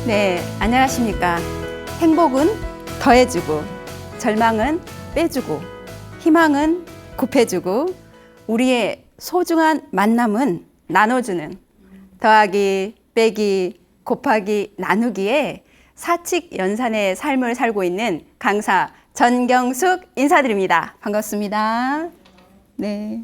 네, 안녕하십니까. 행복은 더해주고, 절망은 빼주고, 희망은 곱해주고, 우리의 소중한 만남은 나눠주는 더하기, 빼기, 곱하기, 나누기에 사칙연산의 삶을 살고 있는 강사 전경숙 인사드립니다. 반갑습니다. 네.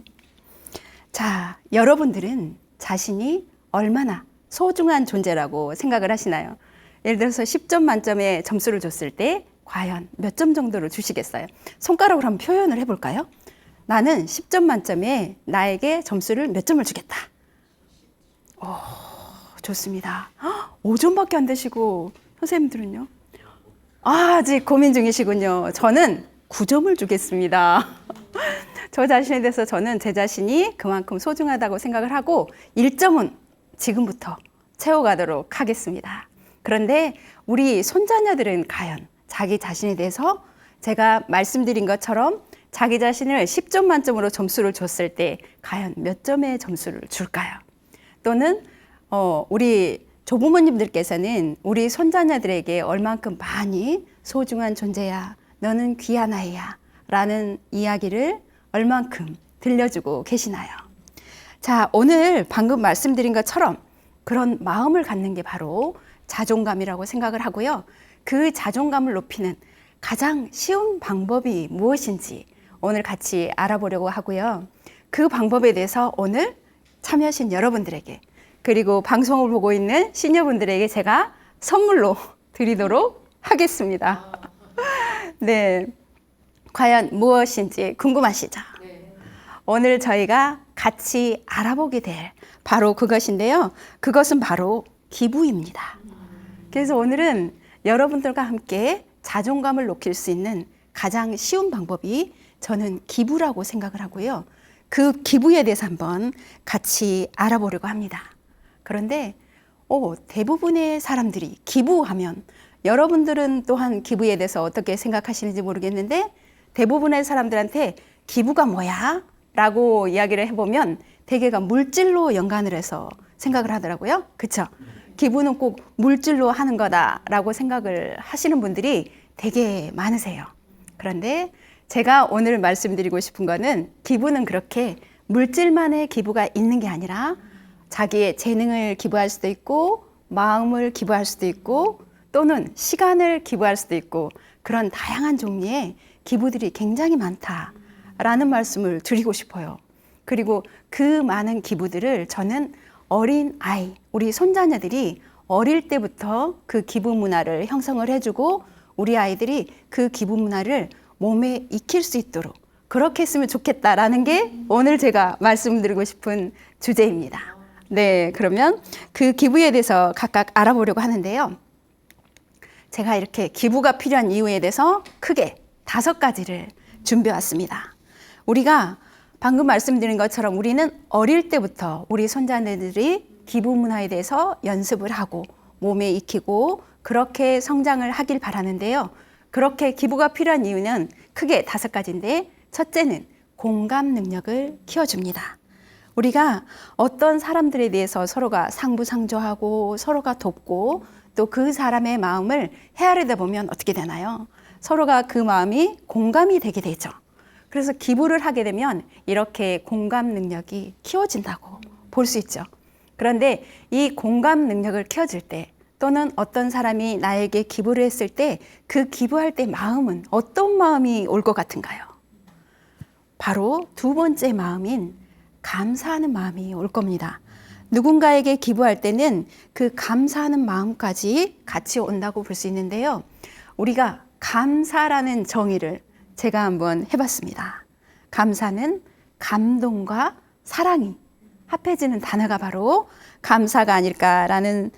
자, 여러분들은 자신이 얼마나 소중한 존재라고 생각을 하시나요? 예를 들어서 10점 만점에 점수를 줬을 때 과연 몇 점 정도를 주시겠어요? 손가락으로 한번 표현을 해볼까요? 나는 10점 만점에 나에게 점수를 몇 점을 주겠다. 오, 좋습니다. 5점밖에 안 되시고 선생님들은요? 아직 고민 중이시군요. 저는 9점을 주겠습니다. 저 자신에 대해서 저는 제 자신이 그만큼 소중하다고 생각을 하고 1점은 지금부터 채워가도록 하겠습니다. 그런데 우리 손자녀들은 과연 자기 자신에 대해서 제가 말씀드린 것처럼 자기 자신을 10점 만점으로 점수를 줬을 때 과연 몇 점의 점수를 줄까요? 또는 우리 조부모님들께서는 우리 손자녀들에게 얼만큼 많이 소중한 존재야, 너는 귀한 아이야 라는 이야기를 얼만큼 들려주고 계시나요? 자, 오늘 방금 말씀드린 것처럼 그런 마음을 갖는 게 바로 자존감이라고 생각을 하고요. 그 자존감을 높이는 가장 쉬운 방법이 무엇인지 오늘 같이 알아보려고 하고요. 그 방법에 대해서 오늘 참여하신 여러분들에게 그리고 방송을 보고 있는 시니어분들에게 제가 선물로 드리도록 하겠습니다. 네, 과연 무엇인지 궁금하시죠? 오늘 저희가 같이 알아보게 될 바로 그것인데요. 그것은 바로 기부입니다. 그래서 오늘은 여러분들과 함께 자존감을 높일 수 있는 가장 쉬운 방법이 저는 기부라고 생각을 하고요. 그 기부에 대해서 한번 같이 알아보려고 합니다. 그런데 대부분의 사람들이 기부하면 여러분들은 또한 기부에 대해서 어떻게 생각하시는지 모르겠는데 대부분의 사람들한테 기부가 뭐야? 라고 이야기를 해보면 대개가 물질로 연관을 해서 생각을 하더라고요. 그쵸? 기부는 꼭 물질로 하는 거다라고 생각을 하시는 분들이 되게 많으세요. 그런데 제가 오늘 말씀드리고 싶은 거는 기부는 그렇게 물질만의 기부가 있는 게 아니라 자기의 재능을 기부할 수도 있고 마음을 기부할 수도 있고 또는 시간을 기부할 수도 있고 그런 다양한 종류의 기부들이 굉장히 많다라는 말씀을 드리고 싶어요. 그리고 그 많은 기부들을 저는 어린 아이, 우리 손자녀들이 어릴 때부터 그 기부 문화를 형성을 해주고 우리 아이들이 그 기부 문화를 몸에 익힐 수 있도록 그렇게 했으면 좋겠다라는 게 오늘 제가 말씀드리고 싶은 주제입니다. 네, 그러면 그 기부에 대해서 각각 알아보려고 하는데요. 제가 이렇게 기부가 필요한 이유에 대해서 크게 5가지를 준비해 왔습니다. 우리가 방금 말씀드린 것처럼 우리는 어릴 때부터 우리 손자들이 기부 문화에 대해서 연습을 하고 몸에 익히고 그렇게 성장을 하길 바라는데요. 그렇게 기부가 필요한 이유는 크게 5가지인데 첫째는 공감 능력을 키워줍니다. 우리가 어떤 사람들에 대해서 서로가 상부상조하고 서로가 돕고 또 그 사람의 마음을 헤아리다 보면 어떻게 되나요? 서로가 그 마음이 공감이 되게 되죠. 그래서 기부를 하게 되면 이렇게 공감 능력이 키워진다고 볼 수 있죠. 그런데 이 공감 능력을 키워줄 때 또는 어떤 사람이 나에게 기부를 했을 때 그 기부할 때 마음은 어떤 마음이 올 것 같은가요? 바로 2번째 마음인 감사하는 마음이 올 겁니다. 누군가에게 기부할 때는 그 감사하는 마음까지 같이 온다고 볼 수 있는데요. 우리가 감사라는 정의를 제가 한번 해봤습니다. 감사는 감동과 사랑이 합해지는 단어가 바로 감사가 아닐까라는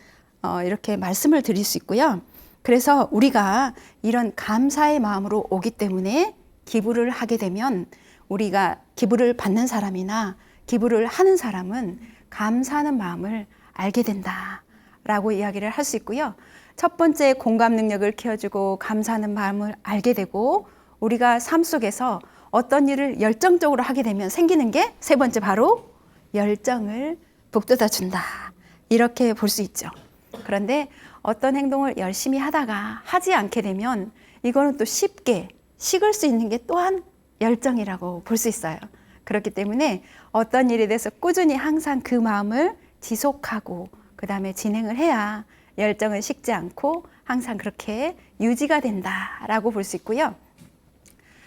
이렇게 말씀을 드릴 수 있고요. 그래서 우리가 이런 감사의 마음으로 오기 때문에 기부를 하게 되면 우리가 기부를 받는 사람이나 기부를 하는 사람은 감사하는 마음을 알게 된다라고 이야기를 할 수 있고요. 첫 번째 공감 능력을 키워주고 감사하는 마음을 알게 되고 우리가 삶 속에서 어떤 일을 열정적으로 하게 되면 생기는 게 3번째 바로 열정을 북돋아 준다. 이렇게 볼 수 있죠. 그런데 어떤 행동을 열심히 하다가 하지 않게 되면 이거는 또 쉽게 식을 수 있는 게 또한 열정이라고 볼 수 있어요. 그렇기 때문에 어떤 일에 대해서 꾸준히 항상 그 마음을 지속하고 그 다음에 진행을 해야 열정은 식지 않고 항상 그렇게 유지가 된다라고 볼 수 있고요.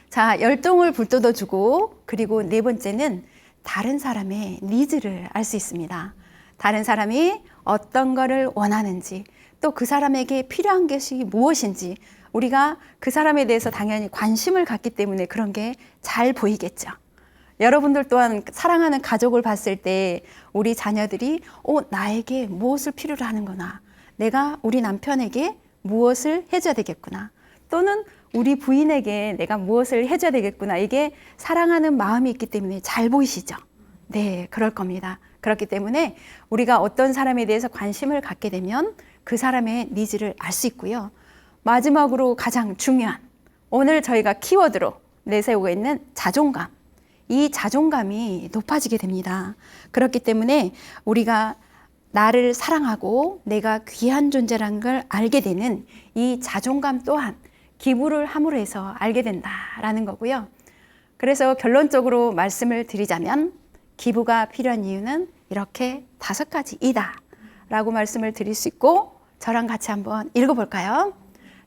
자, 열정을 불돋워주고 그리고 네 번째는 다른 사람의 니즈를 알 수 있습니다. 다른 사람이 어떤 거를 원하는지 또 그 사람에게 필요한 것이 무엇인지 우리가 그 사람에 대해서 당연히 관심을 갖기 때문에 그런 게 잘 보이겠죠. 여러분들 또한 사랑하는 가족을 봤을 때 우리 자녀들이 나에게 무엇을 필요로 하는구나. 내가 우리 남편에게 무엇을 해줘야 되겠구나. 또는 우리 부인에게 내가 무엇을 해줘야 되겠구나. 이게 사랑하는 마음이 있기 때문에 잘 보이시죠? 네, 그럴 겁니다. 그렇기 때문에 우리가 어떤 사람에 대해서 관심을 갖게 되면 그 사람의 니즈를 알 수 있고요. 마지막으로 가장 중요한 오늘 저희가 키워드로 내세우고 있는 자존감. 이 자존감이 높아지게 됩니다. 그렇기 때문에 우리가 나를 사랑하고 내가 귀한 존재라는 걸 알게 되는 이 자존감 또한 기부를 함으로 해서 알게 된다라는 거고요. 그래서 결론적으로 말씀을 드리자면 기부가 필요한 이유는 이렇게 5가지이다 라고 말씀을 드릴 수 있고 저랑 같이 한번 읽어볼까요?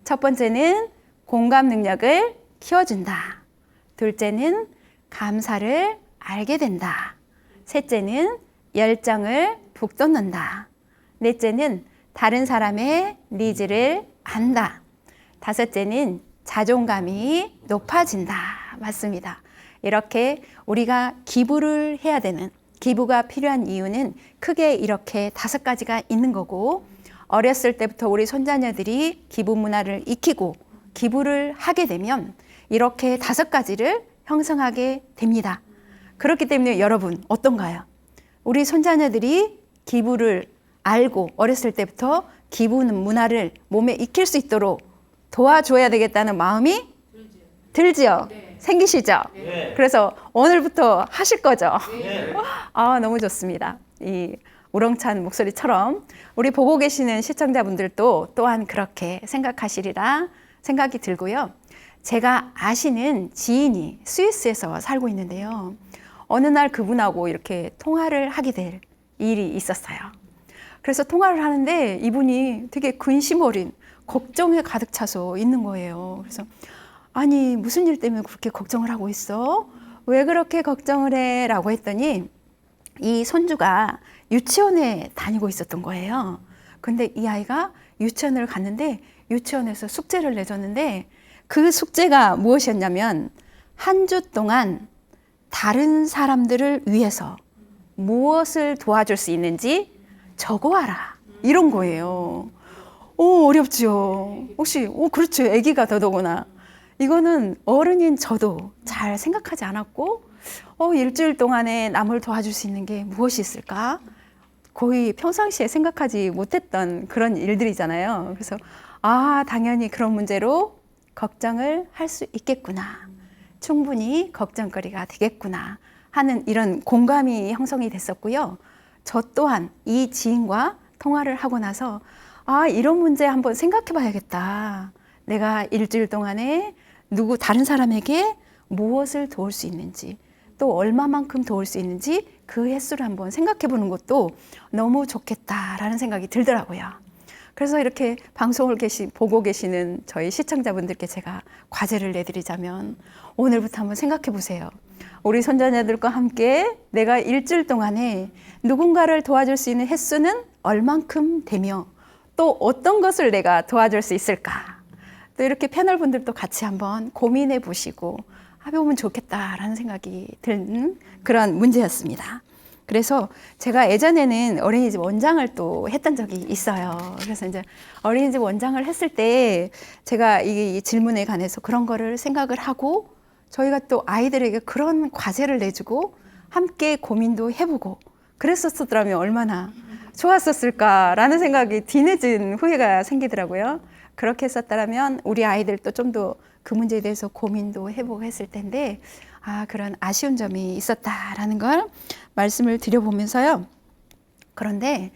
첫 번째는 공감 능력을 키워준다. 둘째는 감사를 알게 된다. 셋째는 열정을 북돋는다. 넷째는 다른 사람의 니즈를 안다. 다섯째는 자존감이 높아진다. 맞습니다. 이렇게 우리가 기부를 해야 되는, 기부가 필요한 이유는 크게 이렇게 5가지가 있는 거고, 어렸을 때부터 우리 손자녀들이 기부 문화를 익히고 기부를 하게 되면 이렇게 5가지를 형성하게 됩니다. 그렇기 때문에 여러분 어떤가요? 우리 손자녀들이 기부를 알고 어렸을 때부터 기부 문화를 몸에 익힐 수 있도록 도와줘야 되겠다는 마음이 들지요? 네. 생기시죠? 네. 그래서 오늘부터 하실 거죠? 네. 너무 좋습니다. 이 우렁찬 목소리처럼 우리 보고 계시는 시청자분들도 또한 그렇게 생각하시리라 생각이 들고요. 제가 아시는 지인이 스위스에서 살고 있는데요. 어느 날 그분하고 이렇게 통화를 하게 될 일이 있었어요. 그래서 통화를 하는데 이분이 되게 근심 어린 걱정에 가득 차서 있는 거예요. 그래서 아니 무슨 일 때문에 그렇게 걱정을 하고 있어? 왜 그렇게 걱정을 해? 라고 했더니 이 손주가 유치원에 다니고 있었던 거예요. 근데 이 아이가 유치원을 갔는데 유치원에서 숙제를 내줬는데 그 숙제가 무엇이었냐면 한 주 동안 다른 사람들을 위해서 무엇을 도와줄 수 있는지 적어와라. 이런 거예요. 어렵죠. 혹시, 그렇죠. 아기가 더더구나. 이거는 어른인 저도 잘 생각하지 않았고, 일주일 동안에 남을 도와줄 수 있는 게 무엇이 있을까? 거의 평상시에 생각하지 못했던 그런 일들이잖아요. 그래서, 당연히 그런 문제로 걱정을 할 수 있겠구나. 충분히 걱정거리가 되겠구나 하는 이런 공감이 형성이 됐었고요. 저 또한 이 지인과 통화를 하고 나서 이런 문제 한번 생각해 봐야겠다. 내가 일주일 동안에 다른 사람에게 무엇을 도울 수 있는지 또 얼마만큼 도울 수 있는지 그 횟수를 한번 생각해 보는 것도 너무 좋겠다라는 생각이 들더라고요. 그래서 이렇게 방송을 보고 계시는 저희 시청자분들께 제가 과제를 내드리자면 오늘부터 한번 생각해 보세요. 우리 손자녀들과 함께 내가 일주일 동안에 누군가를 도와줄 수 있는 횟수는 얼만큼 되며 또 어떤 것을 내가 도와줄 수 있을까? 또 이렇게 패널분들도 같이 한번 고민해 보시고 해보면 좋겠다라는 생각이 드는 그런 문제였습니다. 그래서 제가 예전에는 어린이집 원장을 또 했던 적이 있어요. 그래서 이제 어린이집 원장을 했을 때 제가 이 질문에 관해서 그런 거를 생각을 하고 저희가 또 아이들에게 그런 과제를 내주고 함께 고민도 해보고 그랬었더라면 얼마나 좋았었을까라는 생각이 뒤늦은 후회가 생기더라고요. 그렇게 했었다면 우리 아이들도 좀 더 그 문제에 대해서 고민도 해보고 했을 텐데 그런 아쉬운 점이 있었다라는 걸 말씀을 드려보면서요. 그런데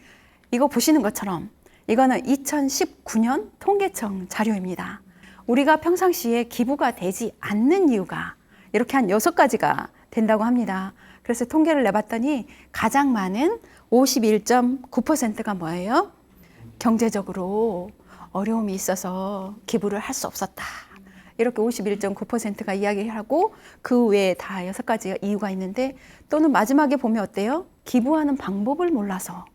이거 보시는 것처럼 이거는 2019년 통계청 자료입니다. 우리가 평상시에 기부가 되지 않는 이유가 이렇게 한 6가지가 된다고 합니다. 그래서 통계를 내봤더니 가장 많은 51.9%가 뭐예요? 경제적으로 어려움이 있어서 기부를 할 수 없었다. 이렇게 51.9%가 이야기하고 그 외에 다 6가지 이유가 있는데 또는 마지막에 보면 어때요? 기부하는 방법을 몰라서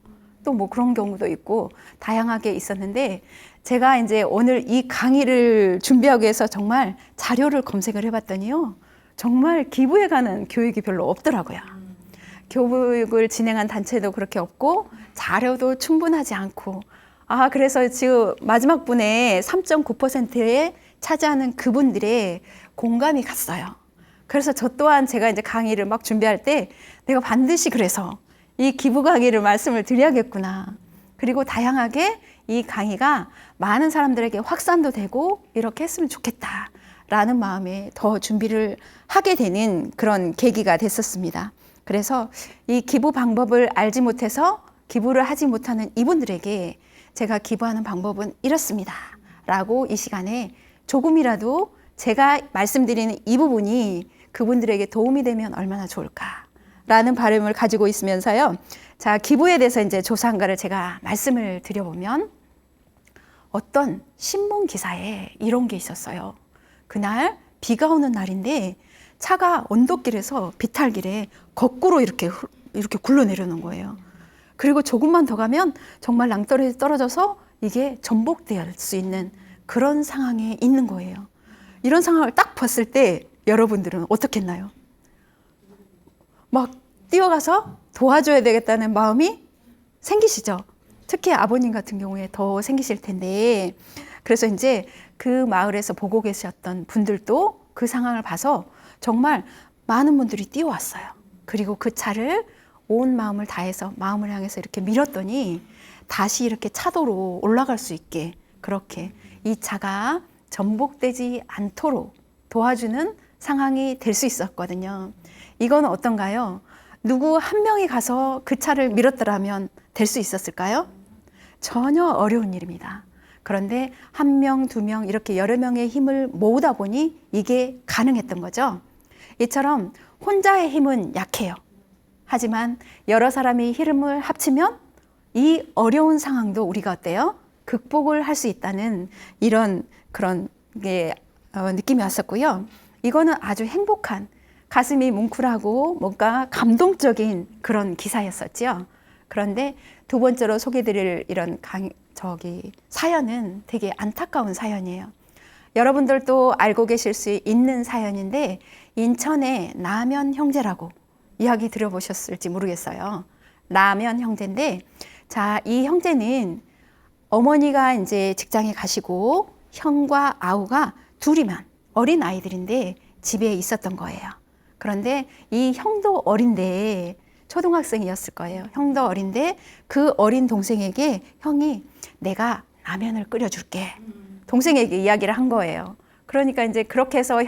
또 뭐 그런 경우도 있고 다양하게 있었는데 제가 이제 오늘 이 강의를 준비하기 위해서 정말 자료를 검색을 해봤더니요. 정말 기부에 관한 교육이 별로 없더라고요. 교육을 진행한 단체도 그렇게 없고 자료도 충분하지 않고 그래서 지금 마지막 분의 3.9%에 차지하는 그분들의 공감이 갔어요. 그래서 저 또한 제가 이제 강의를 막 준비할 때 내가 반드시 그래서 이 기부 강의를 말씀을 드려야겠구나. 그리고 다양하게 이 강의가 많은 사람들에게 확산도 되고 이렇게 했으면 좋겠다라는 마음에 더 준비를 하게 되는 그런 계기가 됐었습니다. 그래서 이 기부 방법을 알지 못해서 기부를 하지 못하는 이분들에게 제가 기부하는 방법은 이렇습니다. 라고 이 시간에 조금이라도 제가 말씀드리는 이 부분이 그분들에게 도움이 되면 얼마나 좋을까라는 바람을 가지고 있으면서요. 자, 기부에 대해서 이제 조사한 거를 제가 말씀을 드려보면 어떤 신문 기사에 이런 게 있었어요. 그날 비가 오는 날인데 차가 언덕길에서 비탈길에 거꾸로 이렇게 굴러내려는 거예요. 그리고 조금만 더 가면 정말 낭떠러지 떨어져서 이게 전복될 수 있는 그런 상황에 있는 거예요. 이런 상황을 딱 봤을 때 여러분들은 어떻게 했나요? 막 뛰어가서 도와줘야 되겠다는 마음이 생기시죠? 특히 아버님 같은 경우에 더 생기실 텐데 그래서 이제 그 마을에서 보고 계셨던 분들도 그 상황을 봐서 정말 많은 분들이 뛰어왔어요. 그리고 그 차를 온 마음을 다해서 마음을 향해서 이렇게 밀었더니 다시 이렇게 차도로 올라갈 수 있게 그렇게 이 차가 전복되지 않도록 도와주는 상황이 될 수 있었거든요. 이건 어떤가요? 누구 한 명이 가서 그 차를 밀었더라면 될 수 있었을까요? 전혀 어려운 일입니다. 그런데 1명, 2명 이렇게 여러 명의 힘을 모으다 보니 이게 가능했던 거죠. 이처럼 혼자의 힘은 약해요. 하지만 여러 사람이 힘을 합치면 이 어려운 상황도 우리가 어때요? 극복을 할 수 있다는 이런 그런 게 느낌이 왔었고요. 이거는 아주 행복한 가슴이 뭉클하고 뭔가 감동적인 그런 기사였었죠. 그런데 두 번째로 소개드릴 이런 사연은 되게 안타까운 사연이에요. 여러분들도 알고 계실 수 있는 사연인데 인천의 라면 형제라고 이야기 들어보셨을지 모르겠어요. 라면 형제인데 자, 이 형제는 어머니가 이제 직장에 가시고 형과 아우가 둘이만 어린 아이들인데 집에 있었던 거예요. 그런데 이 형도 어린데 초등학생이었을 거예요. 형도 어린데 그 어린 동생에게 형이 내가 라면을 끓여줄게. 동생에게 이야기를 한 거예요. 그러니까 이제 그렇게 해서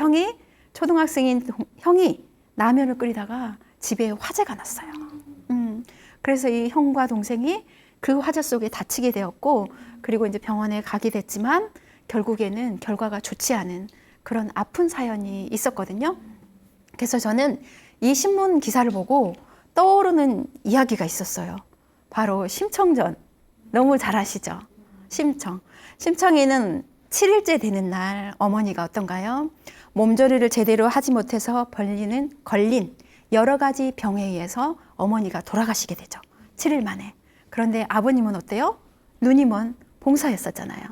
초등학생인 형이 라면을 끓이다가 집에 화재가 났어요. 그래서 이 형과 동생이 그 화재 속에 다치게 되었고 그리고 이제 병원에 가게 됐지만 결국에는 결과가 좋지 않은 그런 아픈 사연이 있었거든요. 그래서 저는 이 신문 기사를 보고 떠오르는 이야기가 있었어요. 바로 심청전. 너무 잘 아시죠? 심청. 심청이는 7일째 되는 날 어머니가 어떤가요? 몸조리를 제대로 하지 못해서 걸린 여러 가지 병에 의해서 어머니가 돌아가시게 되죠. 7일 만에. 그런데 아버님은 어때요? 눈이 먼 봉사였었잖아요.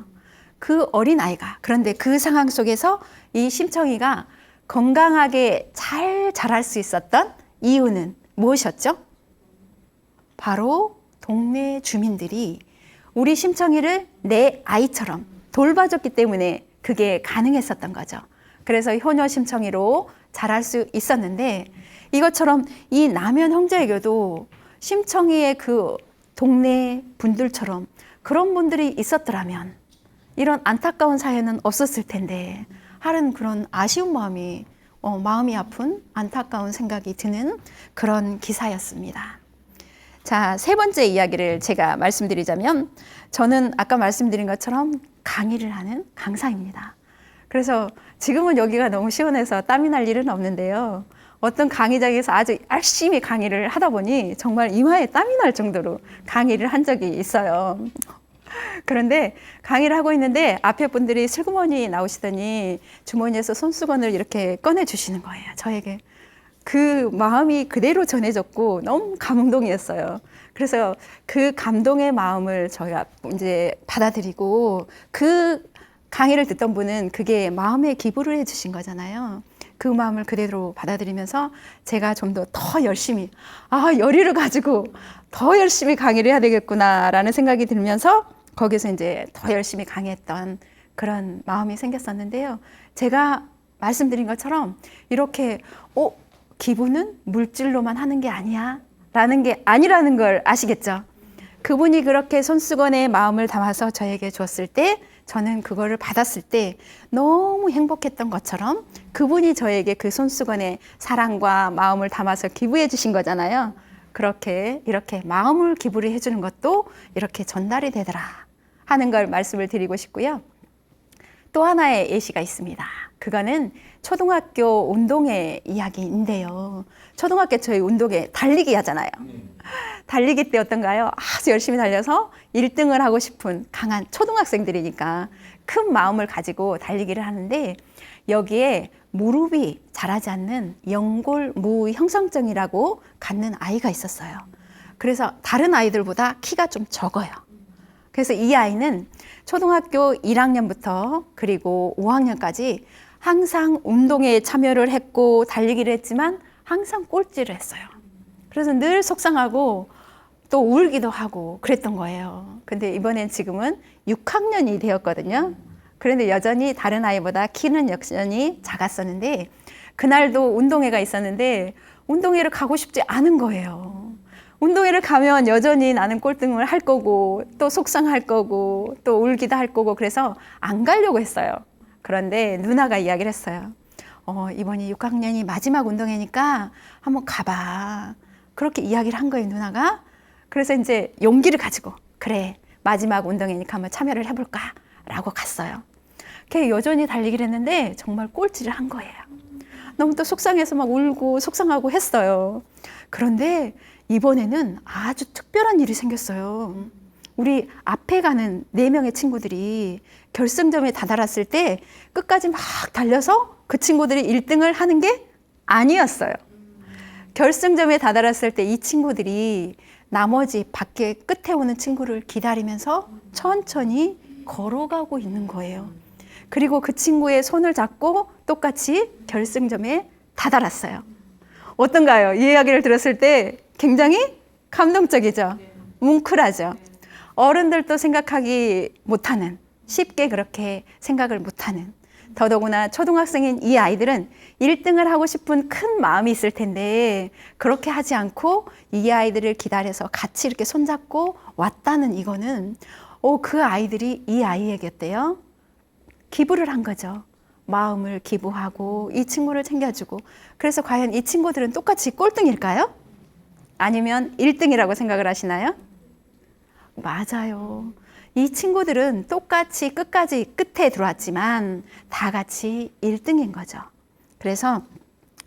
그 어린 아이가 그런데 그 상황 속에서 이 심청이가 건강하게 잘 자랄 수 있었던 이유는 무엇이었죠? 바로 동네 주민들이 우리 심청이를 내 아이처럼 돌봐줬기 때문에 그게 가능했었던 거죠. 그래서 효녀 심청이로 자랄 수 있었는데 이것처럼 이 라면 형제에게도 심청이의 그 동네 분들처럼 그런 분들이 있었더라면 이런 안타까운 사연은 없었을 텐데 하는 그런 아쉬운 마음이 아픈 안타까운 생각이 드는 그런 기사였습니다. 자, 세 번째 이야기를 제가 말씀드리자면 저는 아까 말씀드린 것처럼 강의를 하는 강사입니다. 그래서 지금은 여기가 너무 시원해서 땀이 날 일은 없는데요. 어떤 강의장에서 아주 열심히 강의를 하다 보니 정말 이마에 땀이 날 정도로 강의를 한 적이 있어요. 그런데 강의를 하고 있는데 앞에 분들이 슬그머니 나오시더니 주머니에서 손수건을 이렇게 꺼내 주시는 거예요, 저에게. 그 마음이 그대로 전해졌고 너무 감동이었어요. 그래서 그 감동의 마음을 저희가 이제 받아들이고 그 강의를 듣던 분은 그게 마음의 기부를 해주신 거잖아요. 그 마음을 그대로 받아들이면서 제가 좀 더 열심히, 열의를 가지고 더 열심히 강의를 해야 되겠구나라는 생각이 들면서 거기서 이제 더 열심히 강의했던 그런 마음이 생겼었는데요. 제가 말씀드린 것처럼 이렇게, 기부는 물질로만 하는 게 아니야 라는 게 아니라는 걸 아시겠죠? 그분이 그렇게 손수건에 마음을 담아서 저에게 줬을 때 저는 그거를 받았을 때 너무 행복했던 것처럼 그분이 저에게 그 손수건에 사랑과 마음을 담아서 기부해 주신 거잖아요. 그렇게 이렇게 마음을 기부를 해주는 것도 이렇게 전달이 되더라 하는 걸 말씀을 드리고 싶고요. 또 하나의 예시가 있습니다. 그거는 초등학교 운동회 이야기인데요. 초등학교 저희 운동회 달리기 하잖아요. 달리기 때 어떤가요? 아주 열심히 달려서 1등을 하고 싶은 강한 초등학생들이니까 큰 마음을 가지고 달리기를 하는데 여기에 무릎이 자라지 않는 연골무형성증이라고 갖는 아이가 있었어요. 그래서 다른 아이들보다 키가 좀 적어요. 그래서 이 아이는 초등학교 1학년부터 그리고 5학년까지 항상 운동에 참여를 했고 달리기를 했지만 항상 꼴찌를 했어요. 그래서 늘 속상하고 또 울기도 하고 그랬던 거예요. 근데 이번엔 지금은 6학년이 되었거든요. 그런데 여전히 다른 아이보다 키는 여전히 작았었는데 그날도 운동회가 있었는데 운동회를 가고 싶지 않은 거예요. 운동회를 가면 여전히 나는 꼴등을 할 거고 또 속상할 거고 또 울기도 할 거고 그래서 안 가려고 했어요. 그런데 누나가 이야기를 했어요. 이번이 6학년이 마지막 운동회니까 한번 가봐. 그렇게 이야기를 한 거예요, 누나가. 그래서 이제 용기를 가지고 그래, 마지막 운동회니까 한번 참여를 해볼까? 라고 갔어요. 걔 여전히 달리기를 했는데 정말 꼴찌를 한 거예요. 너무 또 속상해서 막 울고 속상하고 했어요. 그런데 이번에는 아주 특별한 일이 생겼어요. 우리 앞에 가는 4명의 친구들이 결승점에 다다랐을 때 끝까지 막 달려서 그 친구들이 1등을 하는 게 아니었어요. 결승점에 다다랐을 때 이 친구들이 나머지 밖에 끝에 오는 친구를 기다리면서 천천히 걸어가고 있는 거예요. 그리고 그 친구의 손을 잡고 똑같이 결승점에 다다랐어요. 어떤가요? 이 이야기를 들었을 때 굉장히 감동적이죠. 뭉클하죠. 어른들도 생각하기 못하는, 쉽게 그렇게 생각을 못하는, 더더구나 초등학생인 이 아이들은 1등을 하고 싶은 큰 마음이 있을 텐데 그렇게 하지 않고 이 아이들을 기다려서 같이 이렇게 손잡고 왔다는 이거는 그 아이들이 이 아이에게 어때요? 기부를 한 거죠. 마음을 기부하고 이 친구를 챙겨주고. 그래서 과연 이 친구들은 똑같이 꼴등일까요? 아니면 1등이라고 생각을 하시나요? 맞아요. 이 친구들은 똑같이 끝까지 끝에 들어왔지만 다 같이 1등인 거죠. 그래서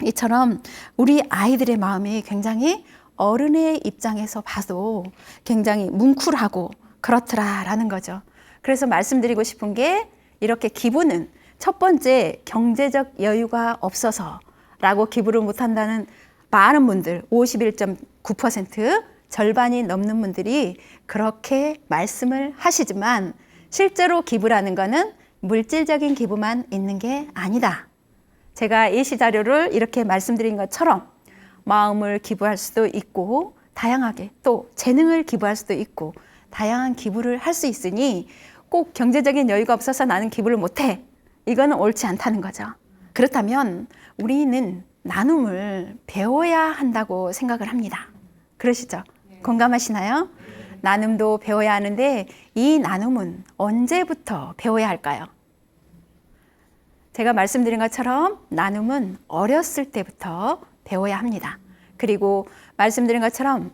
이처럼 우리 아이들의 마음이 굉장히 어른의 입장에서 봐도 굉장히 뭉클하고 그렇더라라는 거죠. 그래서 말씀드리고 싶은 게 이렇게 기부는 첫 번째 경제적 여유가 없어서라고 기부를 못한다는 많은 분들 51.9% 절반이 넘는 분들이 그렇게 말씀을 하시지만 실제로 기부라는 거는 물질적인 기부만 있는 게 아니다. 제가 예시 자료를 이렇게 말씀드린 것처럼 마음을 기부할 수도 있고 다양하게 또 재능을 기부할 수도 있고 다양한 기부를 할 수 있으니 꼭 경제적인 여유가 없어서 나는 기부를 못해. 이거는 옳지 않다는 거죠. 그렇다면 우리는 나눔을 배워야 한다고 생각을 합니다. 그러시죠? 공감하시나요? 나눔도 배워야 하는데 이 나눔은 언제부터 배워야 할까요? 제가 말씀드린 것처럼 나눔은 어렸을 때부터 배워야 합니다. 그리고 말씀드린 것처럼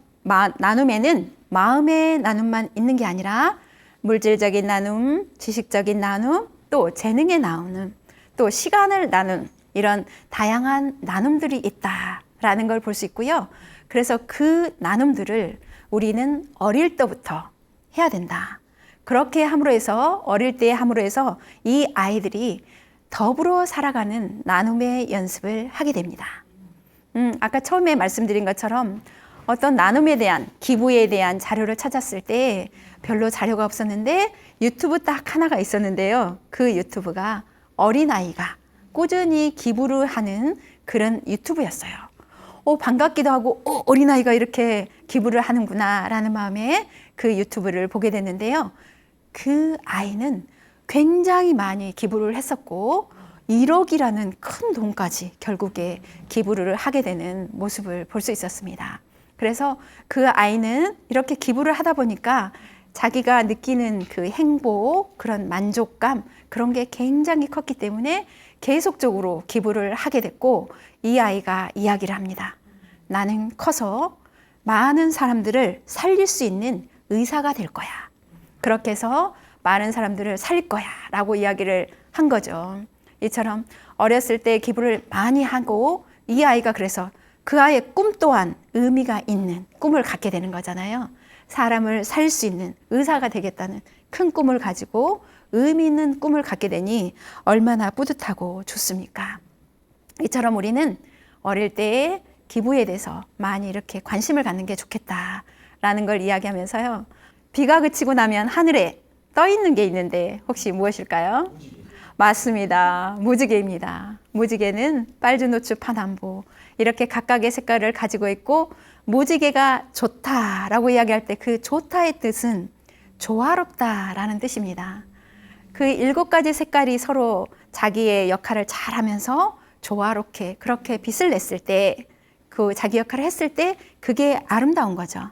나눔에는 마음의 나눔만 있는 게 아니라 물질적인 나눔, 지식적인 나눔, 또 재능의 나눔, 또 시간을 나눈 이런 다양한 나눔들이 있다라는 걸 볼 수 있고요. 그래서 그 나눔들을 우리는 어릴 때부터 해야 된다. 그렇게 함으로 해서 어릴 때 함으로 해서 이 아이들이 더불어 살아가는 나눔의 연습을 하게 됩니다. 아까 처음에 말씀드린 것처럼 어떤 나눔에 대한 기부에 대한 자료를 찾았을 때 별로 자료가 없었는데 유튜브 딱 하나가 있었는데요. 그 유튜브가 어린아이가 꾸준히 기부를 하는 그런 유튜브였어요. 반갑기도 하고 어린아이가 이렇게 기부를 하는구나 라는 마음에 그 유튜브를 보게 됐는데요. 그 아이는 굉장히 많이 기부를 했었고 1억이라는 큰 돈까지 결국에 기부를 하게 되는 모습을 볼 수 있었습니다. 그래서 그 아이는 이렇게 기부를 하다 보니까 자기가 느끼는 그 행복, 그런 만족감, 그런 게 굉장히 컸기 때문에 계속적으로 기부를 하게 됐고 이 아이가 이야기를 합니다. 나는 커서 많은 사람들을 살릴 수 있는 의사가 될 거야. 그렇게 해서 많은 사람들을 살릴 거야 라고 이야기를 한 거죠. 이처럼 어렸을 때 기부를 많이 하고 이 아이가 그래서 그 아이의 꿈 또한 의미가 있는 꿈을 갖게 되는 거잖아요. 사람을 살릴 수 있는 의사가 되겠다는 큰 꿈을 가지고 의미 있는 꿈을 갖게 되니 얼마나 뿌듯하고 좋습니까? 이처럼 우리는 어릴 때에 기부에 대해서 많이 이렇게 관심을 갖는 게 좋겠다라는 걸 이야기하면서요. 비가 그치고 나면 하늘에 떠 있는 게 있는데 혹시 무엇일까요? 맞습니다. 무지개입니다. 무지개는 빨주노초 파남보 이렇게 각각의 색깔을 가지고 있고 무지개가 좋다라고 이야기할 때 그 좋다의 뜻은 조화롭다라는 뜻입니다. 그 7가지 색깔이 서로 자기의 역할을 잘하면서 조화롭게 그렇게 빛을 냈을 때 그 자기 역할을 했을 때 그게 아름다운 거죠.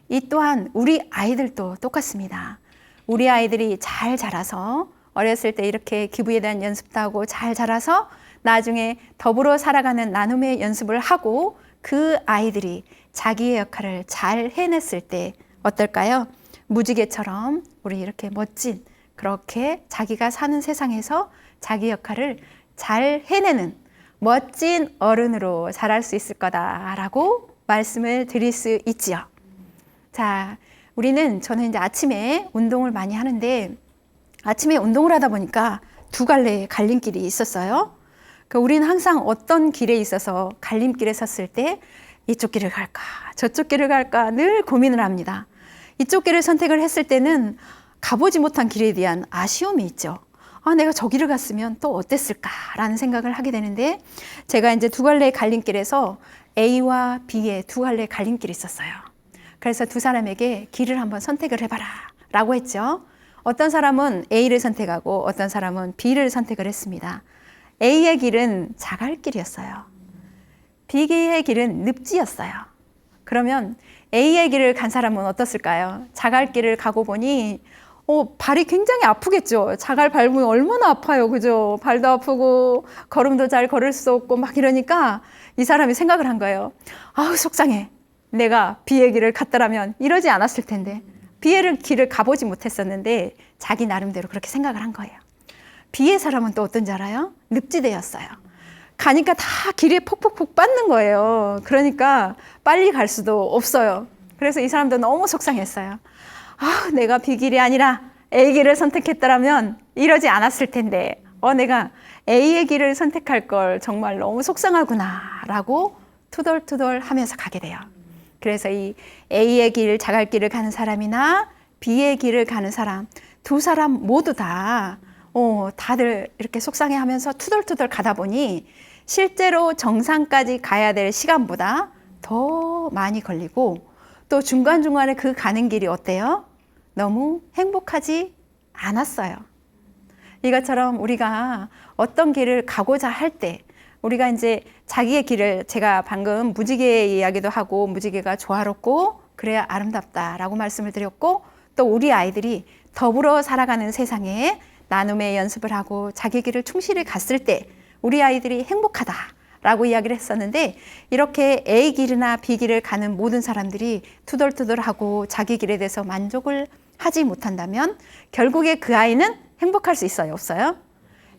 이 또한 우리 아이들도 똑같습니다. 우리 아이들이 잘 자라서 어렸을 때 이렇게 기부에 대한 연습도 하고 잘 자라서 나중에 더불어 살아가는 나눔의 연습을 하고 그 아이들이 자기의 역할을 잘 해냈을 때 어떨까요? 무지개처럼 우리 이렇게 멋진 그렇게 자기가 사는 세상에서 자기 역할을 잘 해내는 멋진 어른으로 자랄 수 있을 거다라고 말씀을 드릴 수 있지요. 자, 저는 이제 아침에 운동을 많이 하는데 아침에 운동을 하다 보니까 2갈래의 갈림길이 있었어요. 우리는 항상 어떤 길에 있어서 갈림길에 섰을 때 이쪽 길을 갈까 저쪽 길을 갈까 늘 고민을 합니다. 이쪽 길을 선택을 했을 때는 가보지 못한 길에 대한 아쉬움이 있죠. 내가 저 길을 갔으면 또 어땠을까라는 생각을 하게 되는데 제가 이제 2갈래의 갈림길에서 A와 B의 2갈래의 갈림길이 있었어요. 그래서 두 사람에게 길을 한번 선택을 해봐라 라고 했죠. 어떤 사람은 A를 선택하고 어떤 사람은 B를 선택을 했습니다. A의 길은 자갈길이었어요. B의 길은 늪지였어요. 그러면 A의 길을 간 사람은 어떻을까요? 자갈길을 가고 보니 발이 굉장히 아프겠죠. 자갈 밟으면 얼마나 아파요. 그죠? 발도 아프고 걸음도 잘 걸을 수 없고 막 이러니까 이 사람이 생각을 한 거예요. 속상해. 내가 B의 길을 갔더라면 이러지 않았을 텐데. B의 길을 가보지 못했었는데 자기 나름대로 그렇게 생각을 한 거예요. B의 사람은 또 어떤지 알아요? 늪지대였어요. 가니까 다 길에 폭폭폭 빠는 거예요. 그러니까 빨리 갈 수도 없어요. 그래서 이 사람도 너무 속상했어요. 내가 B 길이 아니라 A 길을 선택했더라면 이러지 않았을 텐데 내가 A의 길을 선택할 걸 정말 너무 속상하구나 라고 투덜투덜 하면서 가게 돼요. 그래서 이 A의 길, 자갈길을 가는 사람이나 B의 길을 가는 사람, 두 사람 모두 다 다들 이렇게 속상해하면서 투덜투덜 가다 보니 실제로 정상까지 가야 될 시간보다 더 많이 걸리고 또 중간중간에 그 가는 길이 어때요? 너무 행복하지 않았어요. 이것처럼 우리가 어떤 길을 가고자 할 때 우리가 이제 자기의 길을 제가 방금 무지개 이야기도 하고 무지개가 조화롭고 그래야 아름답다라고 말씀을 드렸고 또 우리 아이들이 더불어 살아가는 세상에 나눔의 연습을 하고 자기 길을 충실히 갔을 때 우리 아이들이 행복하다 라고 이야기를 했었는데, 이렇게 A 길이나 B 길을 가는 모든 사람들이 투덜투덜하고 자기 길에 대해서 만족을 하지 못한다면 결국에 그 아이는 행복할 수 있어요? 없어요?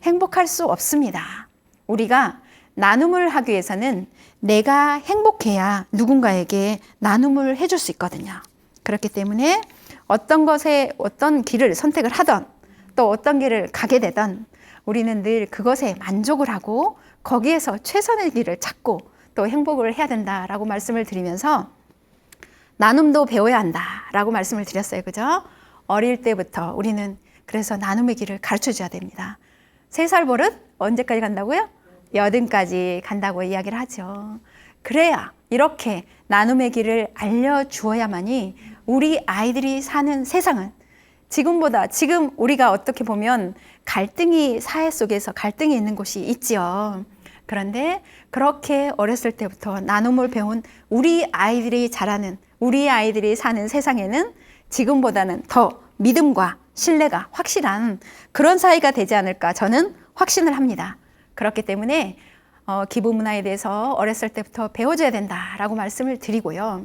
행복할 수 없습니다. 우리가 나눔을 하기 위해서는 내가 행복해야 누군가에게 나눔을 해줄 수 있거든요. 그렇기 때문에 어떤 것에 어떤 길을 선택을 하던 또 어떤 길을 가게 되던 우리는 늘 그것에 만족을 하고 거기에서 최선의 길을 찾고 또 행복을 해야 된다라고 말씀을 드리면서 나눔도 배워야 한다라고 말씀을 드렸어요. 그죠? 어릴 때부터 우리는 그래서 나눔의 길을 가르쳐 줘야 됩니다. 3살 버릇 언제까지 간다고요? 80까지 간다고 이야기를 하죠. 그래야 이렇게 나눔의 길을 알려주어야만이 우리 아이들이 사는 세상은 지금 우리가 어떻게 보면 갈등이 사회 속에서 갈등이 있는 곳이 있지요. 그런데 그렇게 어렸을 때부터 나눔을 배운 우리 아이들이 자라는 우리 아이들이 사는 세상에는 지금보다는 더 믿음과 신뢰가 확실한 그런 사회가 되지 않을까 저는 확신을 합니다. 그렇기 때문에 기부 문화에 대해서 어렸을 때부터 배워줘야 된다라고 말씀을 드리고요.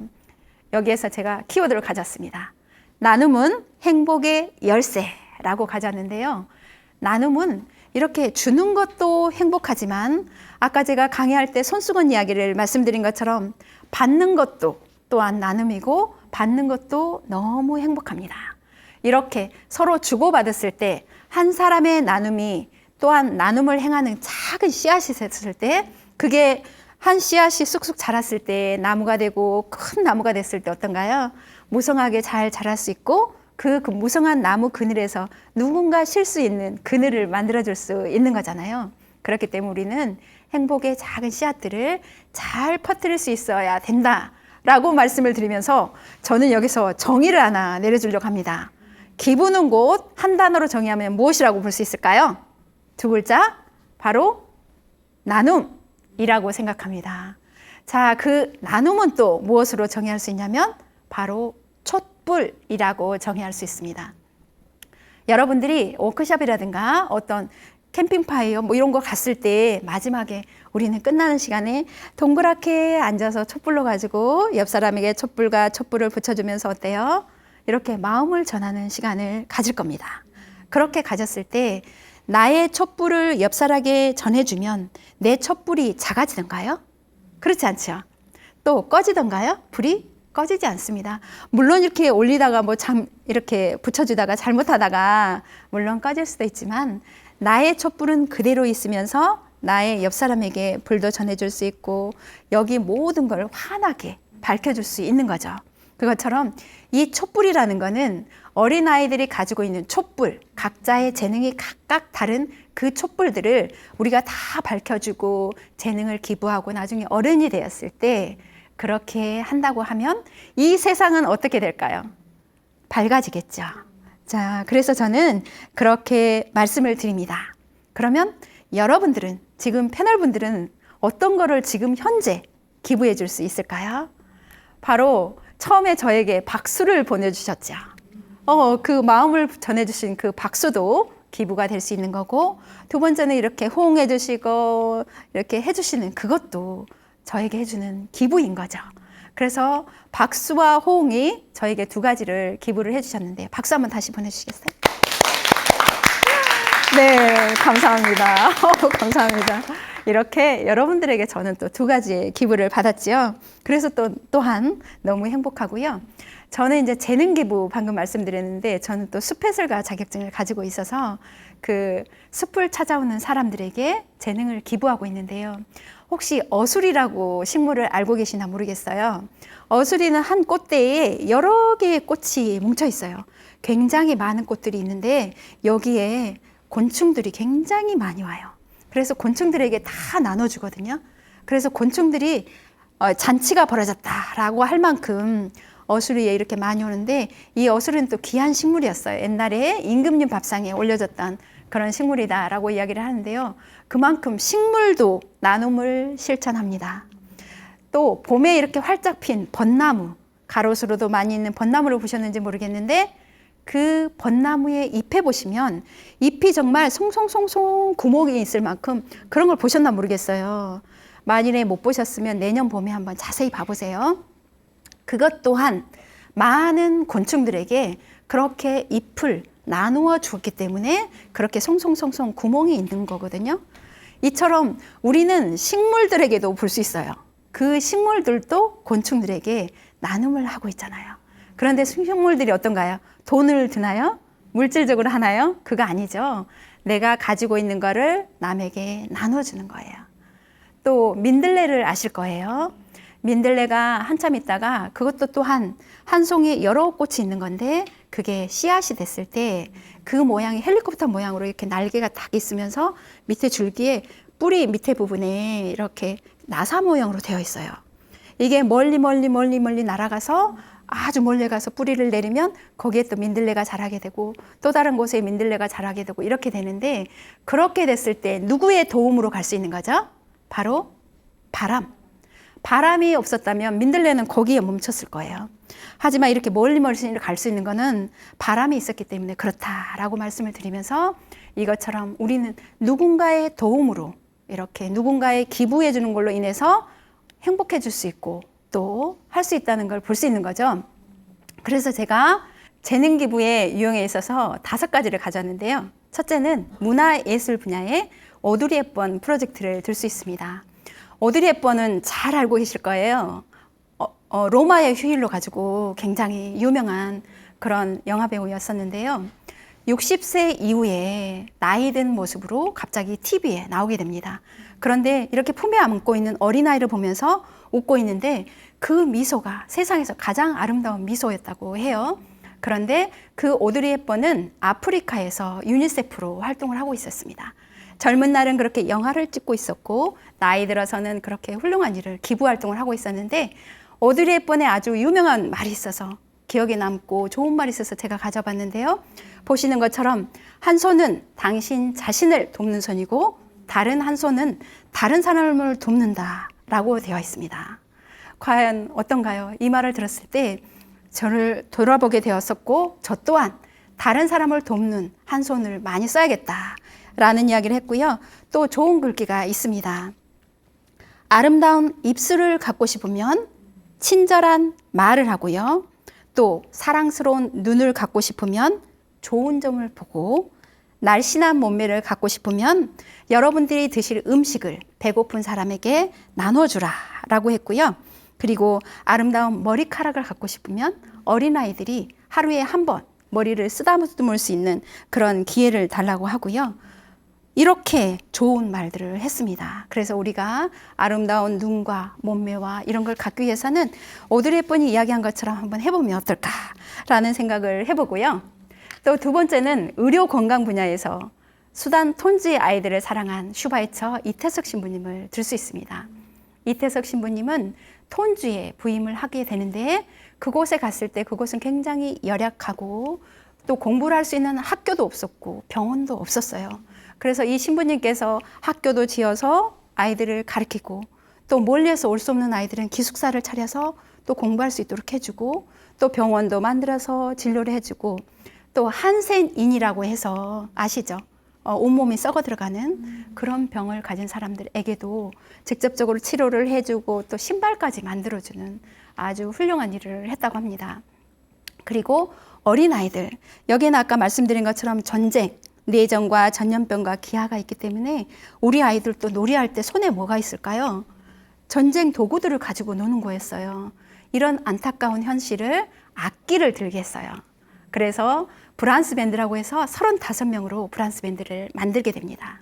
여기에서 제가 키워드를 가졌습니다. 나눔은 행복의 열쇠라고 가졌는데요. 나눔은 이렇게 주는 것도 행복하지만 아까 제가 강의할 때 손수건 이야기를 말씀드린 것처럼 받는 것도 또한 나눔이고 받는 것도 너무 행복합니다. 이렇게 서로 주고받았을 때 한 사람의 나눔이 또한 나눔을 행하는 작은 씨앗이 됐을 때 그게 한 씨앗이 쑥쑥 자랐을 때 나무가 되고 큰 나무가 됐을 때 어떤가요? 무성하게 잘 자랄 수 있고 그 무성한 나무 그늘에서 누군가 쉴 수 있는 그늘을 만들어줄 수 있는 거잖아요. 그렇기 때문에 우리는 행복의 작은 씨앗들을 잘 퍼뜨릴 수 있어야 된다라고 말씀을 드리면서 저는 여기서 정의를 하나 내려주려고 합니다. 기부는 곧 한 단어로 정의하면 무엇이라고 볼 수 있을까요? 2글자, 바로 나눔이라고 생각합니다. 자, 그 나눔은 또 무엇으로 정의할 수 있냐면 바로 촛불이라고 정의할 수 있습니다. 여러분들이 워크숍이라든가 어떤 캠핑파이어 뭐 이런 거 갔을 때 마지막에 우리는 끝나는 시간에 동그랗게 앉아서 촛불로 가지고 옆 사람에게 촛불과 촛불을 붙여주면서 어때요? 이렇게 마음을 전하는 시간을 가질 겁니다. 그렇게 가졌을 때 나의 촛불을 옆 사람에게 전해주면 내 촛불이 작아지던가요? 그렇지 않죠? 또 꺼지던가요? 불이 꺼지지 않습니다. 물론 이렇게 올리다가 이렇게 붙여주다가 잘못하다가 물론 꺼질 수도 있지만 나의 촛불은 그대로 있으면서 나의 옆 사람에게 불도 전해줄 수 있고 여기 모든 걸 환하게 밝혀줄 수 있는 거죠. 그것처럼 이 촛불이라는 거는 어린아이들이 가지고 있는 촛불, 각자의 재능이 각각 다른 그 촛불들을 우리가 다 밝혀주고 재능을 기부하고 나중에 어른이 되었을 때 그렇게 한다고 하면 이 세상은 어떻게 될까요? 밝아지겠죠. 자, 그래서 저는 그렇게 말씀을 드립니다. 그러면 여러분들은 지금 패널분들은 어떤 거를 지금 현재 기부해 줄 수 있을까요? 바로 처음에 저에게 박수를 보내주셨죠. 그 마음을 전해주신 그 박수도 기부가 될 수 있는 거고, 2번째는 이렇게 호응해 주시고 이렇게 해주시는 그것도 저에게 해주는 기부인 거죠. 그래서 박수와 호응이 저에게 2가지를 기부를 해주셨는데 박수 한번 다시 보내주시겠어요? 네, 감사합니다. 감사합니다. 이렇게 여러분들에게 저는 또 2가지의 기부를 받았지요. 그래서 또한 너무 행복하고요. 저는 이제 재능 기부 방금 말씀드렸는데 저는 또 숲해설가 자격증을 가지고 있어서 그 숲을 찾아오는 사람들에게 재능을 기부하고 있는데요. 혹시 어술이라고 식물을 알고 계시나 모르겠어요. 어술이는 한 꽃대에 여러 개의 꽃이 뭉쳐 있어요. 굉장히 많은 꽃들이 있는데 여기에 곤충들이 굉장히 많이 와요. 그래서 곤충들에게 다 나눠주거든요. 그래서 곤충들이 잔치가 벌어졌다라고 할 만큼 어수리에 이렇게 많이 오는데 이 어수리는 또 귀한 식물이었어요. 옛날에 임금님 밥상에 올려졌던 그런 식물이다라고 이야기를 하는데요. 그만큼 식물도 나눔을 실천합니다. 또 봄에 이렇게 활짝 핀 벚나무, 가로수로도 많이 있는 벚나무를 보셨는지 모르겠는데 그 벚나무의 잎에 보시면 잎이 정말 송송송송 구멍이 있을 만큼 그런 걸 보셨나 모르겠어요. 만일에 못 보셨으면 내년 봄에 한번 자세히 봐보세요. 그것 또한 많은 곤충들에게 그렇게 잎을 나누어 주었기 때문에 그렇게 송송송송 구멍이 있는 거거든요. 이처럼 우리는 식물들에게도 볼 수 있어요. 그 식물들도 곤충들에게 나눔을 하고 있잖아요. 그런데 식물들이 어떤가요? 돈을 드나요? 물질적으로 하나요? 그거 아니죠. 내가 가지고 있는 거를 남에게 나눠주는 거예요. 또 민들레를 아실 거예요. 민들레가 한참 있다가 그것도 또한 한 송이 여러 꽃이 있는 건데 그게 씨앗이 됐을 때 그 모양이 헬리콥터 모양으로 이렇게 날개가 딱 있으면서 밑에 줄기에 뿌리 밑에 부분에 이렇게 나사 모양으로 되어 있어요. 이게 멀리 날아가서 아주 멀리 가서 뿌리를 내리면 거기에 또 민들레가 자라게 되고 또 다른 곳에 민들레가 자라게 되고 이렇게 되는데 그렇게 됐을 때 누구의 도움으로 갈 수 있는 거죠? 바로 바람. 바람이 없었다면 민들레는 거기에 멈췄을 거예요. 하지만 이렇게 멀리 갈 수 있는 거는 바람이 있었기 때문에 그렇다라고 말씀을 드리면서 이것처럼 우리는 누군가의 도움으로 이렇게 누군가의 기부해 주는 걸로 인해서 행복해질 수 있고 또 할 수 있다는 걸 볼 수 있는 거죠. 그래서 제가 재능 기부의 유형에 있어서 5가지를 가졌는데요. 첫째는 문화예술 분야의 오드리 헵번 프로젝트를 들 수 있습니다. 오드리 헵번은 잘 알고 계실 거예요. 로마의 휴일로 가지고 굉장히 유명한 그런 영화 배우였었는데요. 60세 이후에 나이 든 모습으로 갑자기 TV에 나오게 됩니다. 그런데 이렇게 품에 안고 있는 어린아이를 보면서 웃고 있는데 그 미소가 세상에서 가장 아름다운 미소였다고 해요. 그런데 그 오드리 헵번은 아프리카에서 유니세프로 활동을 하고 있었습니다. 젊은 날은 그렇게 영화를 찍고 있었고 나이 들어서는 그렇게 훌륭한 일을 기부 활동을 하고 있었는데 오드리 헵번에 아주 유명한 말이 있어서 기억에 남고 좋은 말이 있어서 제가 가져봤는데요. 보시는 것처럼 한 손은 당신 자신을 돕는 손이고 다른 한 손은 다른 사람을 돕는다 라고 되어 있습니다. 과연 어떤가요? 이 말을 들었을 때 저를 돌아보게 되었었고 저 또한 다른 사람을 돕는 한 손을 많이 써야겠다 라는 이야기를 했고요. 또 좋은 글귀가 있습니다. 아름다운 입술을 갖고 싶으면 친절한 말을 하고요. 또 사랑스러운 눈을 갖고 싶으면 좋은 점을 보고 날씬한 몸매를 갖고 싶으면 여러분들이 드실 음식을 배고픈 사람에게 나눠주라 라고 했고요. 그리고 아름다운 머리카락을 갖고 싶으면 어린아이들이 하루에 한 번 머리를 쓰다듬을 수 있는 그런 기회를 달라고 하고요. 이렇게 좋은 말들을 했습니다. 그래서 우리가 아름다운 눈과 몸매와 이런 걸 갖기 위해서는 오드리 헵번이 이야기한 것처럼 한번 해보면 어떨까라는 생각을 해보고요. 또 두 번째는 의료 건강 분야에서 수단 톤지 아이들을 사랑한 슈바이처 이태석 신부님을 들 수 있습니다. 이태석 신부님은 톤주에 부임을 하게 되는데 그곳에 갔을 때 그곳은 굉장히 열악하고 또 공부를 할 수 있는 학교도 없었고 병원도 없었어요. 그래서 이 신부님께서 학교도 지어서 아이들을 가르치고 또 멀리에서 올 수 없는 아이들은 기숙사를 차려서 또 공부할 수 있도록 해주고 또 병원도 만들어서 진료를 해주고 또 한센인이라고 해서 아시죠? 온몸이 썩어 들어가는 그런 병을 가진 사람들에게도 직접적으로 치료를 해주고 또 신발까지 만들어주는 아주 훌륭한 일을 했다고 합니다. 그리고 어린아이들, 여기는 아까 말씀드린 것처럼 전쟁, 내전과 전염병과 기아가 있기 때문에 우리 아이들도 놀이할 때 손에 뭐가 있을까요? 전쟁 도구들을 가지고 노는 거였어요. 이런 안타까운 현실을 악기를 들게 했어요. 그래서 브란스 밴드라고 해서 35명으로 브란스 밴드를 만들게 됩니다.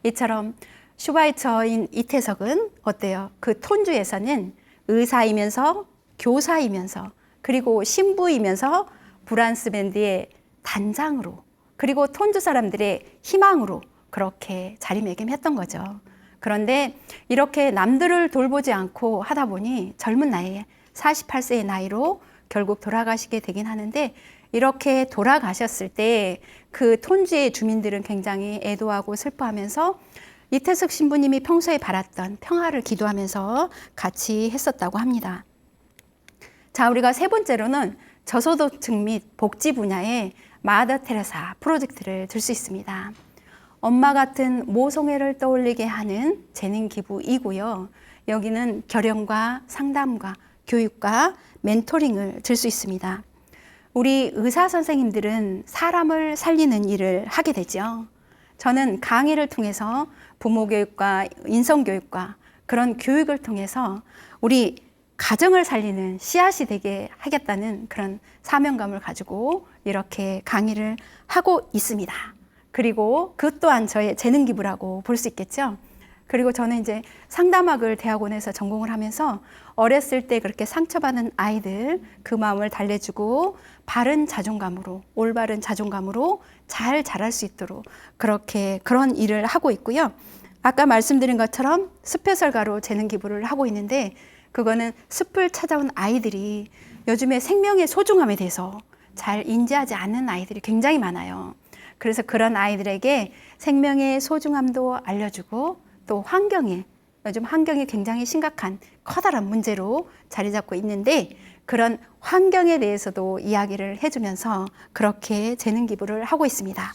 이처럼 슈바이처인 이태석은 어때요? 그 톤주에서는 의사이면서 교사이면서 그리고 신부이면서 브란스 밴드의 단장으로 그리고 톤주 사람들의 희망으로 그렇게 자리매김했던 거죠. 그런데 이렇게 남들을 돌보지 않고 하다 보니 젊은 나이에 48세의 나이로 결국 돌아가시게 되긴 하는데 이렇게 돌아가셨을 때 그 톤주의 주민들은 굉장히 애도하고 슬퍼하면서 이태석 신부님이 평소에 바랐던 평화를 기도하면서 같이 했었다고 합니다. 자, 우리가 세 번째로는 저소득층 및 복지 분야의 마더 테레사 프로젝트를 들 수 있습니다. 엄마 같은 모성애를 떠올리게 하는 재능 기부이고요. 여기는 결연과 상담과 교육과 멘토링을 들 수 있습니다. 우리 의사 선생님들은 사람을 살리는 일을 하게 되죠. 저는 강의를 통해서 부모 교육과 인성 교육과 그런 교육을 통해서 우리 가정을 살리는 씨앗이 되게 하겠다는 그런 사명감을 가지고 이렇게 강의를 하고 있습니다. 그리고 그 또한 저의 재능 기부라고 볼 수 있겠죠. 그리고 저는 이제 상담학을 대학원에서 전공을 하면서 어렸을 때 그렇게 상처받은 아이들 그 마음을 달래주고 바른 자존감으로, 올바른 자존감으로 잘 자랄 수 있도록 그렇게 그런 일을 하고 있고요. 아까 말씀드린 것처럼 숲해설가로 재능 기부를 하고 있는데 그거는 숲을 찾아온 아이들이 요즘에 생명의 소중함에 대해서 잘 인지하지 않는 아이들이 굉장히 많아요. 그래서 그런 아이들에게 생명의 소중함도 알려주고 또 요즘 환경이 굉장히 심각한 커다란 문제로 자리 잡고 있는데 그런 환경에 대해서도 이야기를 해주면서 그렇게 재능 기부를 하고 있습니다.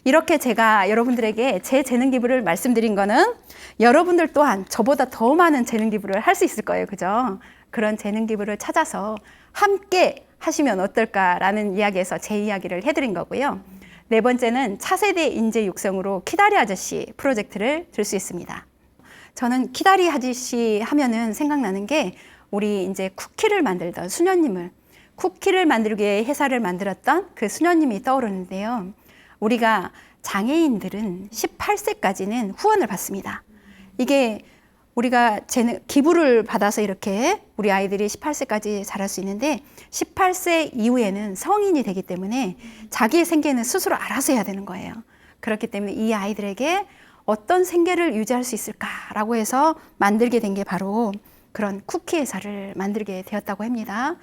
이렇게 제가 여러분들에게 제 재능 기부를 말씀드린 거는 여러분들 또한 저보다 더 많은 재능 기부를 할 수 있을 거예요. 그죠? 그런 재능 기부를 찾아서 함께 하시면 어떨까라는 이야기에서 제 이야기를 해드린 거고요. 네 번째는 차세대 인재 육성으로 키다리 아저씨 프로젝트를 들 수 있습니다. 저는 키다리 아저씨 하면은 생각나는 게 우리 이제 쿠키를 만들던 수녀님을 쿠키를 만들기 위해 회사를 만들었던 그 수녀님이 떠오르는데요. 우리가 장애인들은 18세까지는 후원을 받습니다. 이게 우리가 기부를 받아서 이렇게 우리 아이들이 18세까지 자랄 수 있는데 18세 이후에는 성인이 되기 때문에 자기의 생계는 스스로 알아서 해야 되는 거예요. 그렇기 때문에 이 아이들에게 어떤 생계를 유지할 수 있을까라고 해서 만들게 된 게 바로 그런 쿠키 회사를 만들게 되었다고 합니다.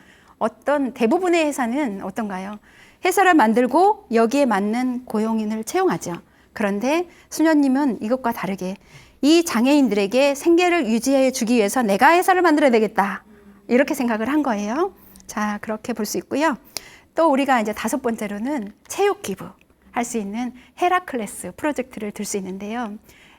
대부분의 회사는 어떤가요? 회사를 만들고 여기에 맞는 고용인을 채용하죠. 그런데 수녀님은 이것과 다르게 이 장애인들에게 생계를 유지해 주기 위해서 내가 회사를 만들어야 되겠다. 이렇게 생각을 한 거예요. 자, 그렇게 볼 수 있고요. 또 우리가 이제 다섯 번째로는 체육 기부 할 수 있는 헤라클레스 프로젝트를 들 수 있는데요.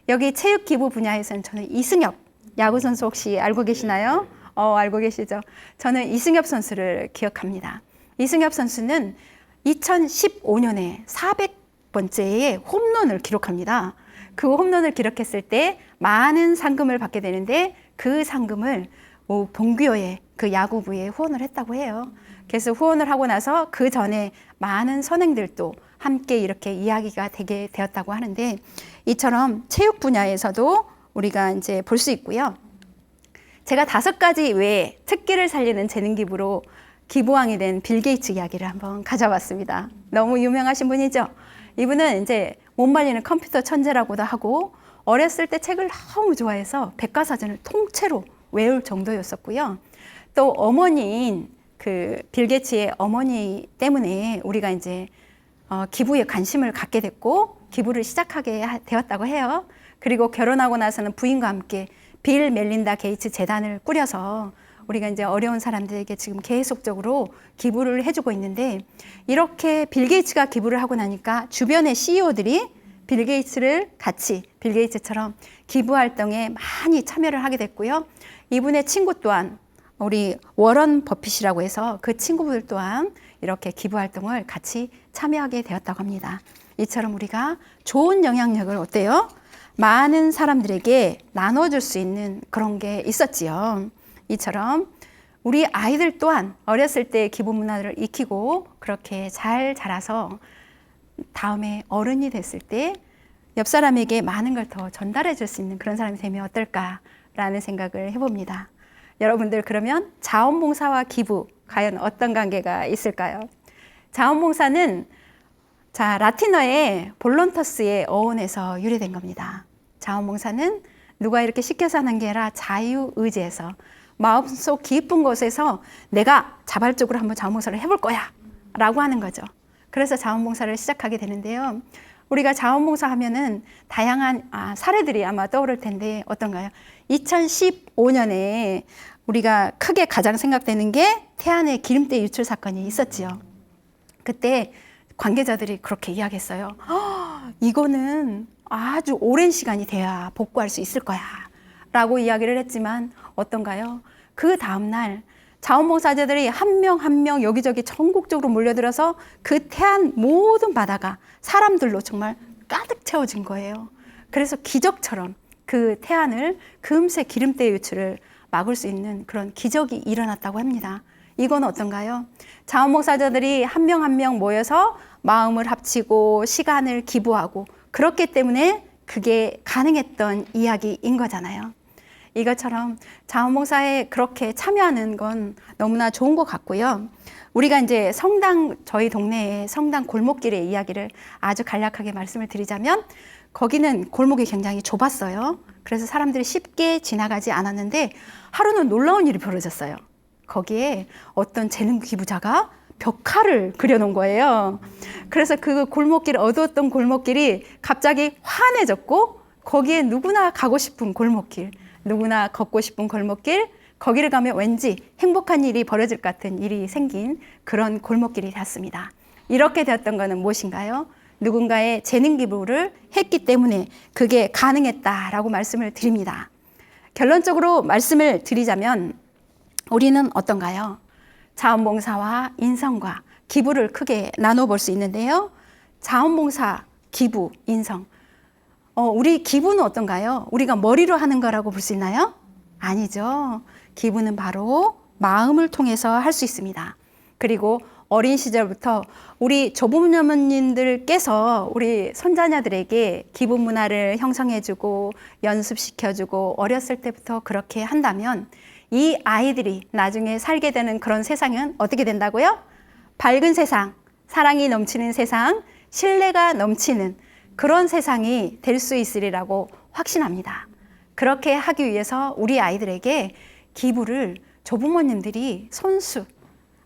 여기 체육 기부 분야에서는 저는 이승엽 야구선수 혹시 알고 계시나요? 알고 계시죠? 저는 이승엽 선수를 기억합니다. 이승엽 선수는 2015년에 400번째의 홈런을 기록합니다. 그 홈런을 기록했을 때 많은 상금을 받게 되는데 그 상금을 동규어의 그 야구부에 후원을 했다고 해요. 그래서 후원을 하고 나서 그 전에 많은 선행들도 함께 이렇게 이야기가 되게 되었다고 하는데 이처럼 체육 분야에서도 우리가 이제 볼 수 있고요. 제가 5가지 외에 특기를 살리는 재능 기부로 기부왕이 된 빌 게이츠 이야기를 한번 가져왔습니다. 너무 유명하신 분이죠. 이분은 이제 못 말리는 컴퓨터 천재라고도 하고 어렸을 때 책을 너무 좋아해서 백과사전을 통째로 외울 정도였었고요. 또 어머니인 그 빌 게이츠의 어머니 때문에 우리가 이제 기부에 관심을 갖게 됐고 기부를 시작하게 되었다고 해요. 그리고 결혼하고 나서는 부인과 함께 빌 멜린다 게이츠 재단을 꾸려서 우리가 이제 어려운 사람들에게 지금 계속적으로 기부를 해주고 있는데 이렇게 빌 게이츠가 기부를 하고 나니까 주변의 CEO들이 빌 게이츠를 같이 빌 게이츠처럼 기부 활동에 많이 참여를 하게 됐고요. 이분의 친구 또한 우리 워런 버핏이라고 해서 그 친구들 또한 이렇게 기부 활동을 같이 참여하게 되었다고 합니다. 이처럼 우리가 좋은 영향력을 어때요? 많은 사람들에게 나눠줄 수 있는 그런 게 있었지요. 이처럼 우리 아이들 또한 어렸을 때 기부 문화를 익히고 그렇게 잘 자라서 다음에 어른이 됐을 때 옆 사람에게 많은 걸 더 전달해 줄 수 있는 그런 사람이 되면 어떨까라는 생각을 해봅니다. 여러분들 그러면 자원봉사와 기부 과연 어떤 관계가 있을까요? 자원봉사는 라틴어의 볼론터스의 어원에서 유래된 겁니다. 자원봉사는 누가 이렇게 시켜서 하는 게 아니라 자유의지에서 마음속 깊은 곳에서 내가 자발적으로 한번 자원봉사를 해볼 거야 라고 하는 거죠. 그래서 자원봉사를 시작하게 되는데요. 우리가 자원봉사 하면은 다양한 사례들이 아마 떠오를 텐데 어떤가요? 2015년에 우리가 크게 가장 생각되는 게 태안의 기름때 유출 사건이 있었지요. 그때 관계자들이 그렇게 이야기했어요. 이거는 아주 오랜 시간이 돼야 복구할 수 있을 거야 라고 이야기를 했지만 어떤가요? 그 다음날 자원봉사자들이 한 명 한 명 여기저기 전국적으로 몰려들어서 그 태안 모든 바다가 사람들로 정말 가득 채워진 거예요. 그래서 기적처럼 그 태안을 금세 기름때 유출을 막을 수 있는 그런 기적이 일어났다고 합니다. 이건 어떤가요? 자원봉사자들이 한 명 한 명 모여서 마음을 합치고 시간을 기부하고 그렇기 때문에 그게 가능했던 이야기인 거잖아요. 이것처럼 자원봉사에 그렇게 참여하는 건 너무나 좋은 것 같고요. 우리가 이제 성당, 저희 동네의 성당 골목길의 이야기를 아주 간략하게 말씀을 드리자면 거기는 골목이 굉장히 좁았어요. 그래서 사람들이 쉽게 지나가지 않았는데 하루는 놀라운 일이 벌어졌어요. 거기에 어떤 재능 기부자가 벽화를 그려놓은 거예요. 그래서 그 골목길, 어두웠던 골목길이 갑자기 환해졌고 거기에 누구나 가고 싶은 골목길, 누구나 걷고 싶은 골목길, 거기를 가면 왠지 행복한 일이 벌어질 것 같은 일이 생긴 그런 골목길이 되었습니다. 이렇게 되었던 것은 무엇인가요? 누군가의 재능 기부를 했기 때문에 그게 가능했다라고 말씀을 드립니다. 결론적으로 말씀을 드리자면 우리는 어떤가요? 자원봉사와 인성과 기부를 크게 나눠볼 수 있는데요. 자원봉사, 기부, 인성. 우리 기부는 어떤가요? 우리가 머리로 하는 거라고 볼 수 있나요? 아니죠. 기부는 바로 마음을 통해서 할 수 있습니다. 그리고 어린 시절부터 우리 조부모님들께서 우리 손자녀들에게 기부 문화를 형성해주고 연습시켜주고 어렸을 때부터 그렇게 한다면 이 아이들이 나중에 살게 되는 그런 세상은 어떻게 된다고요? 밝은 세상, 사랑이 넘치는 세상, 신뢰가 넘치는 그런 세상이 될 수 있으리라고 확신합니다. 그렇게 하기 위해서 우리 아이들에게 기부를 조부모님들이 손수,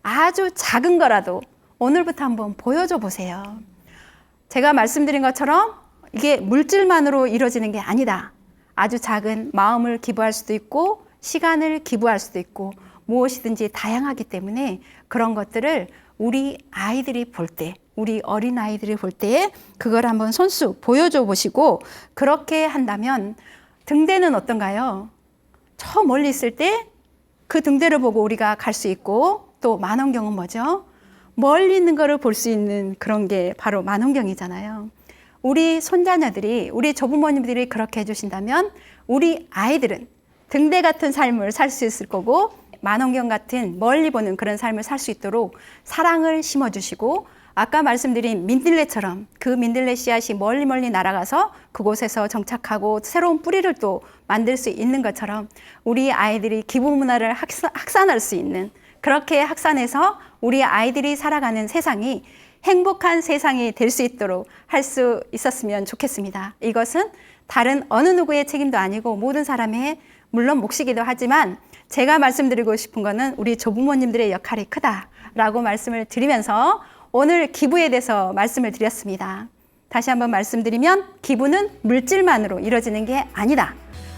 아주 작은 거라도 오늘부터 한번 보여줘 보세요. 제가 말씀드린 것처럼 이게 물질만으로 이루어지는 게 아니다. 아주 작은 마음을 기부할 수도 있고 시간을 기부할 수도 있고 무엇이든지 다양하기 때문에 그런 것들을 우리 아이들이 볼 때, 우리 어린아이들이 볼 때 그걸 한번 손수 보여줘 보시고 그렇게 한다면 등대는 어떤가요? 저 멀리 있을 때 그 등대를 보고 우리가 갈 수 있고 또 만원경은 뭐죠? 멀리 있는 거를 볼 수 있는 그런 게 바로 만원경이잖아요. 우리 손자녀들이, 우리 조부모님들이 그렇게 해주신다면 우리 아이들은 등대 같은 삶을 살 수 있을 거고 만원경 같은 멀리 보는 그런 삶을 살 수 있도록 사랑을 심어주시고 아까 말씀드린 민들레처럼 그 민들레 씨앗이 멀리 날아가서 그곳에서 정착하고 새로운 뿌리를 또 만들 수 있는 것처럼 우리 아이들이 기부 문화를 확산할 수 있는 그렇게 확산해서 우리 아이들이 살아가는 세상이 행복한 세상이 될 수 있도록 할 수 있었으면 좋겠습니다. 이것은 다른 어느 누구의 책임도 아니고 모든 사람의 물론 몫이기도 하지만 제가 말씀드리고 싶은 거는 우리 조부모님들의 역할이 크다라고 말씀을 드리면서 오늘 기부에 대해서 말씀을 드렸습니다. 다시 한번 말씀드리면 기부는 물질만으로 이루어지는 게 아니다.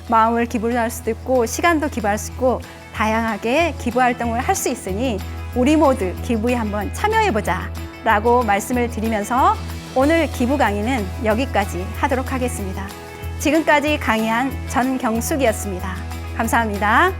마음을 기부할 수도 있고 시간도 기부할 수 있고 다양하게 기부 활동을 할 수 있으니 우리 모두 기부에 한번 참여해보자 라고 말씀을 드리면서 오늘 기부 강의는 여기까지 하도록 하겠습니다. 지금까지 강의한 전경숙이었습니다. 감사합니다.